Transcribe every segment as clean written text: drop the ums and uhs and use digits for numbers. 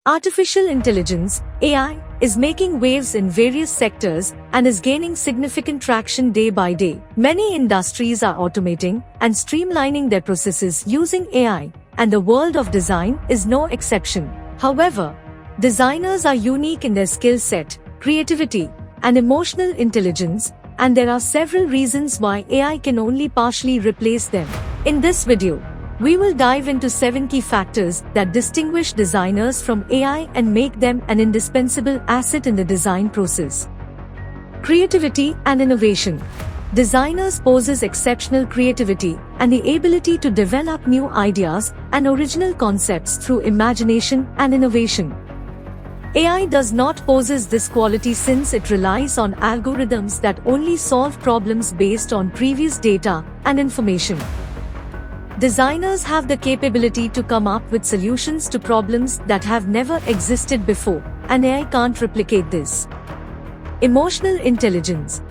Artificial intelligence, AI, is making waves in various sectors and is gaining significant traction day by day. Many industries are automating and streamlining their processes using AI, and the world of design is no exception. However, designers are unique in their skill set, creativity, and emotional intelligence, and there are several reasons why AI can only partially replace them. In this video, we will dive into 7 key factors that distinguish designers from AI and make them an indispensable asset in the design process. Creativity and innovation. Designers possess exceptional creativity and the ability to develop new ideas and original concepts through imagination and innovation. AI does not possess this quality since it relies on algorithms that only solve problems based on previous data and information. Designers have the capability to come up with solutions to problems that have never existed before, and AI can't replicate this. Emotional intelligence.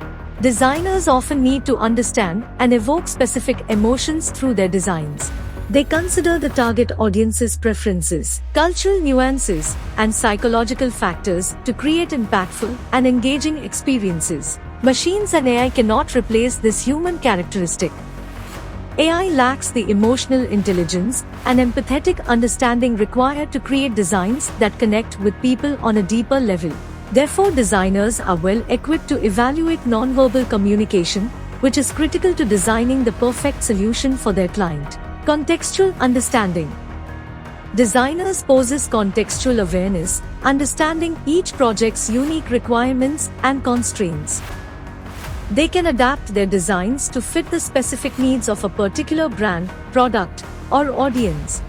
Designers often need to understand and evoke specific emotions through their designs. They consider the target audience's preferences, cultural nuances, and psychological factors to create impactful and engaging experiences. Machines and AI cannot replace this human characteristic. AI lacks the emotional intelligence and empathetic understanding required to create designs that connect with people on a deeper level. Therefore, designers are well equipped to evaluate nonverbal communication, which is critical to designing the perfect solution for their client. Contextual understanding. Designers possess contextual awareness, understanding each project's unique requirements and constraints. They can adapt their designs to fit the specific needs of a particular brand, product, or audience.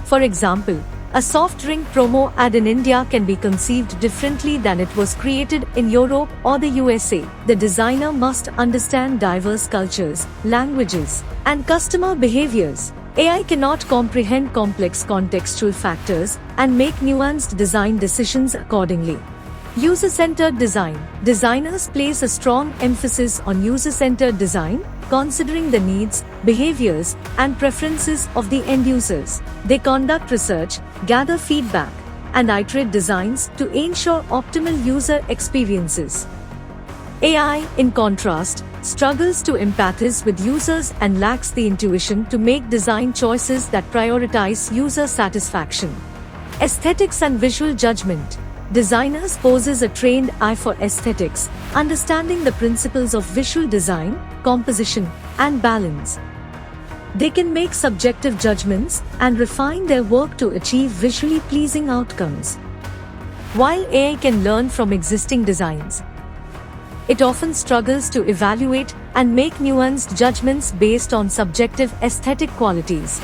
For example, a soft drink promo ad in India can be conceived differently than it was created in Europe or the USA. The designer must understand diverse cultures, languages, and customer behaviors. AI cannot comprehend complex contextual factors and make nuanced design decisions accordingly. User-centered design. Designers place a strong emphasis on user-centered design, considering the needs, behaviors, and preferences of the end users. They conduct research, gather feedback, and iterate designs to ensure optimal user experiences. AI, in contrast, struggles to empathize with users and lacks the intuition to make design choices that prioritize user satisfaction. Aesthetics and visual judgment. Designers possess a trained eye for aesthetics, understanding the principles of visual design, composition, and balance. They can make subjective judgments and refine their work to achieve visually pleasing outcomes. While AI can learn from existing designs, it often struggles to evaluate and make nuanced judgments based on subjective aesthetic qualities.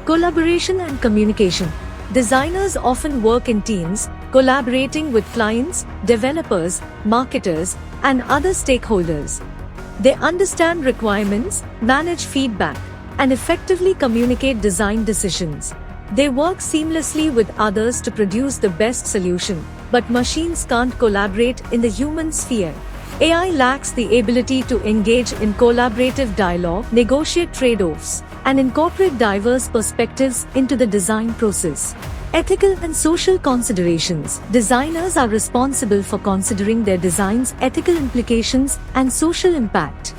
Collaboration and communication. Designers often work in teams, collaborating with clients, developers, marketers, and other stakeholders. They understand requirements, manage feedback, and effectively communicate design decisions. They work seamlessly with others to produce the best solution, but machines can't collaborate in the human sphere. AI lacks the ability to engage in collaborative dialogue, negotiate trade-offs, and incorporate diverse perspectives into the design process. Ethical and social considerations. Designers are responsible for considering their design's ethical implications and social impact.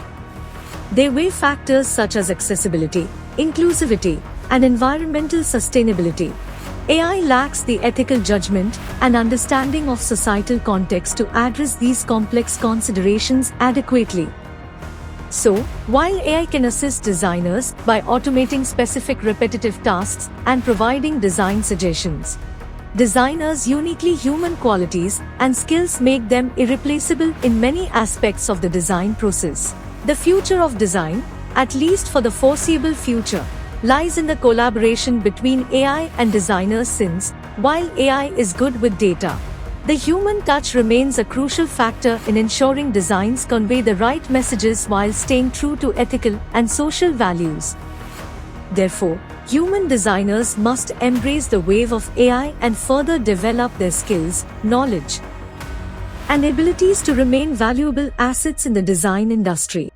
They weigh factors such as accessibility, inclusivity, and environmental sustainability. AI lacks the ethical judgment and understanding of societal context to address these complex considerations adequately. So, while AI can assist designers by automating specific repetitive tasks and providing design suggestions, designers' uniquely human qualities and skills make them irreplaceable in many aspects of the design process. The future of design, at least for the foreseeable future, lies in the collaboration between AI and designers since, while AI is good with data, the human touch remains a crucial factor in ensuring designs convey the right messages while staying true to ethical and social values. Therefore, human designers must embrace the wave of AI and further develop their skills, knowledge, and abilities to remain valuable assets in the design industry.